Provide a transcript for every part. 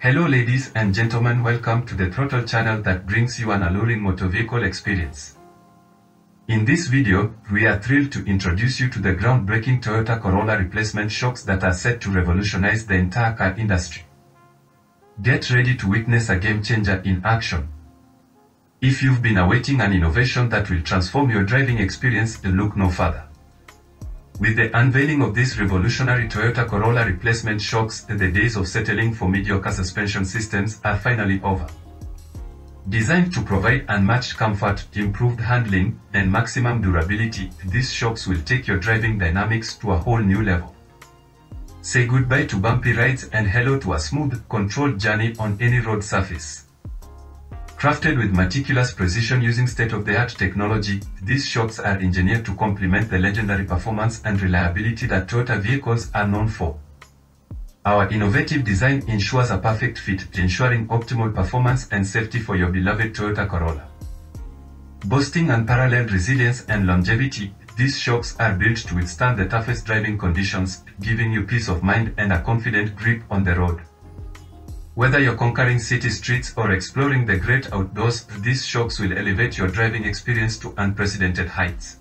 Hello ladies and gentlemen, welcome to the Throttle channel that brings you an alluring motor vehicle experience. In this video, we are thrilled to introduce you to the groundbreaking Toyota Corolla replacement shocks that are set to revolutionize the entire car industry. Get ready to witness a game changer in action. If you've been awaiting an innovation that will transform your driving experience, look no further. With the unveiling of this revolutionary Toyota Corolla replacement shocks, the days of settling for mediocre suspension systems are finally over. Designed to provide unmatched comfort, improved handling, and maximum durability, these shocks will take your driving dynamics to a whole new level. Say goodbye to bumpy rides and hello to a smooth, controlled journey on any road surface. Crafted with meticulous precision using state-of-the-art technology, these shocks are engineered to complement the legendary performance and reliability that Toyota vehicles are known for. Our innovative design ensures a perfect fit, ensuring optimal performance and safety for your beloved Toyota Corolla. Boasting unparalleled resilience and longevity, these shocks are built to withstand the toughest driving conditions, giving you peace of mind and a confident grip on the road. Whether you're conquering city streets or exploring the great outdoors, these shocks will elevate your driving experience to unprecedented heights.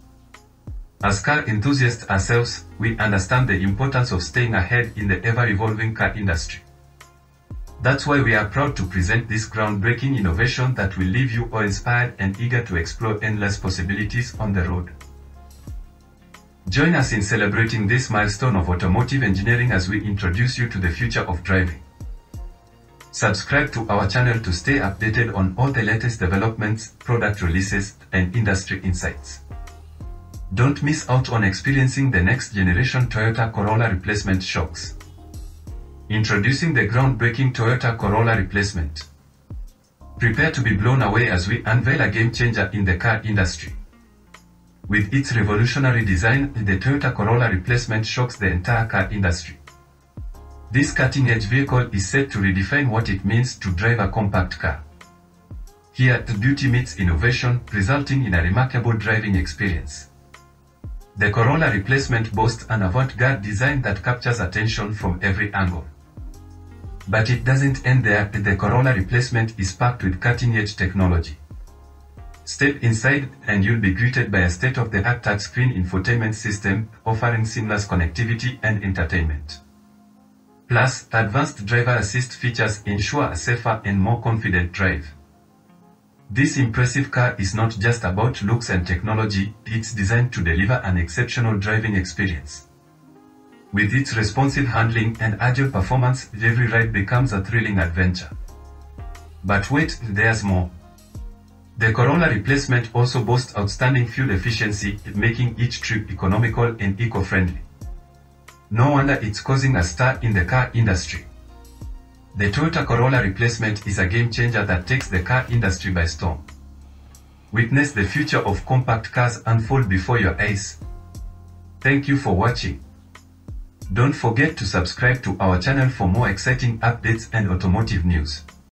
As car enthusiasts ourselves, we understand the importance of staying ahead in the ever-evolving car industry. That's why we are proud to present this groundbreaking innovation that will leave you awe-inspired and eager to explore endless possibilities on the road. Join us in celebrating this milestone of automotive engineering as we introduce you to the future of driving. Subscribe to our channel to stay updated on all the latest developments, product releases, and industry insights. Don't miss out on experiencing the next generation Toyota Corolla replacement shocks. Introducing the groundbreaking Toyota Corolla replacement. Prepare to be blown away as we unveil a game changer in the car industry. With its revolutionary design, the Toyota Corolla replacement shocks the entire car industry. This cutting-edge vehicle is set to redefine what it means to drive a compact car. Here, beauty meets innovation, resulting in a remarkable driving experience. The Corolla replacement boasts an avant-garde design that captures attention from every angle. But it doesn't end there. The Corolla replacement is packed with cutting-edge technology. Step inside and you'll be greeted by a state-of-the-art touchscreen infotainment system, offering seamless connectivity and entertainment. Plus, advanced driver assist features ensure a safer and more confident drive. This impressive car is not just about looks and technology, it's designed to deliver an exceptional driving experience. With its responsive handling and agile performance, every ride becomes a thrilling adventure. But wait, there's more. The Corolla replacement also boasts outstanding fuel efficiency, making each trip economical and eco-friendly. No wonder it's causing a stir in the car industry. The Toyota Corolla replacement is a game changer that takes the car industry by storm. Witness the future of compact cars unfold before your eyes. Thank you for watching. Don't forget to subscribe to our channel for more exciting updates and automotive news.